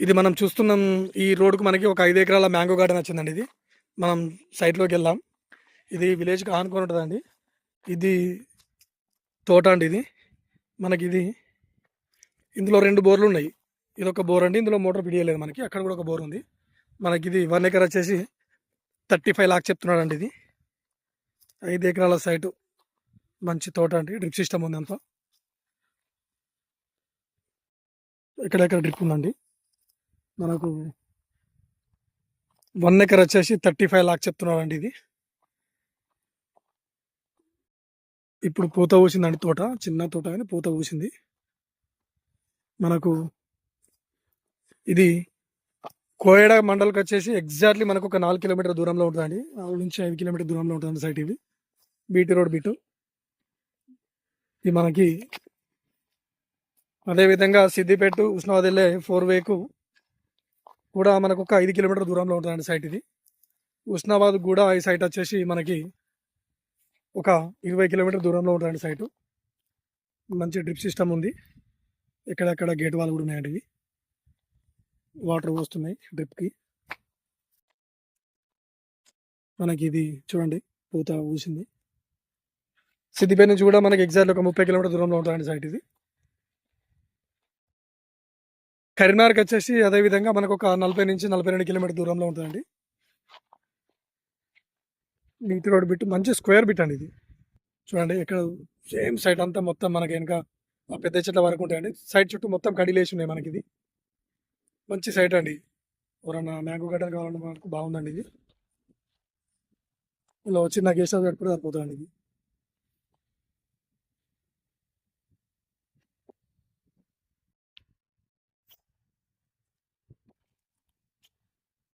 ఇది మనం చూస్తున్నాం. ఈ రోడ్డుకు మనకి ఒక 5 ఎకరాల మ్యాంగో గార్డెన్ వచ్చిందండి. ఇది మనం సైట్లోకి వెళ్దాం. ఇది విలేజ్కి ఆనుకొని ఉంటుందండి. ఇది తోట అండి. ఇది మనకి ఇందులో 2 బోర్లు ఉన్నాయి. ఇది ఒక బోర్ అండి. ఇందులో మోటార్ పిడియలేదు మనకి. అక్కడ కూడా ఒక బోర్ ఉంది. మనకి ఇది 1 ఎకర్ వచ్చేసి 35 లాక్స్ చెప్తున్నాడండి. ఇది 5 ఎకరాల సైటు, మంచి తోట అండి. డ్రిప్ సిస్టమ్ ఉంది. అంతా ఎక్కడెక్కడ డ్రిప్ ఉందండి. మనకు 1 ఎకర్ వచ్చేసి 35 లాక్స్ చెప్తున్నాడండి. ఇది ఇప్పుడు పూత పూసిందండి. తోట చిన్న తోట కానీ పూత పూసింది. మనకు ఇది కోయడ మండల్కి వచ్చేసి ఎగ్జాక్ట్లీ మనకు ఒక 4 కిలోమీటర్ దూరంలో ఉంటుందండి. 4 నుంచి 5 కిలోమీటర్ దూరంలో ఉంటుంది సైట్. ఇది బీటీ రోడ్ బిటు. ఇది మనకి అదేవిధంగా సిద్దిపేట ఉస్నాబాద్ వెళ్ళే 4 వేకు కూడా మనకు ఒక 5 కిలోమీటర్ దూరంలో ఉంటుందండి సైట్. ఇది ఉస్నాబాద్ కూడా ఈ సైట్ వచ్చేసి మనకి ఒక 20 కిలోమీటర్ దూరంలో ఉంటుందండి సైటు. మంచి డ్రిప్ సిస్టమ్ ఉంది. ఎక్కడెక్కడ గేట్ వాళ్ళు కూడా ఉన్నాయండి. ఇవి వాటర్ వస్తున్నాయి డ్రిప్కి. మనకి ఇది చూడండి పూత ఊసింది. సిద్దిపేట నుంచి కూడా మనకి ఎగ్జాక్ట్ ఒక 30 కిలోమీటర్ దూరంలో ఉంటుందండి సైట్. ఇది కరీంనగర్కి వచ్చేసి అదేవిధంగా మనకు ఒక 40 నుంచి 42 కిలోమీటర్ దూరంలో ఉంటుందండి. బీటీ రోడ్ బిట్ మంచి స్క్వేర్ బిట్ అండి. ఇది చూడండి ఎక్కడ సేమ్ సైట్ అంతా మొత్తం మనకి వెనక పెద్ద చెట్ల వరకు ఉంటాయండి. సైడ్ చుట్టూ మొత్తం కడిలేసి ఉన్నాయి మనకి. ఇది మంచి సైట్ అండి. ఎవరన్నా మ్యాంగో గార్డెన్ కావాలన్నా మనకు బాగుందండి. ఇది ఇలా వచ్చి నాకు గెస్ట్ హౌస్ కట్టుకుంటే సరిపోతుందండి. ఇది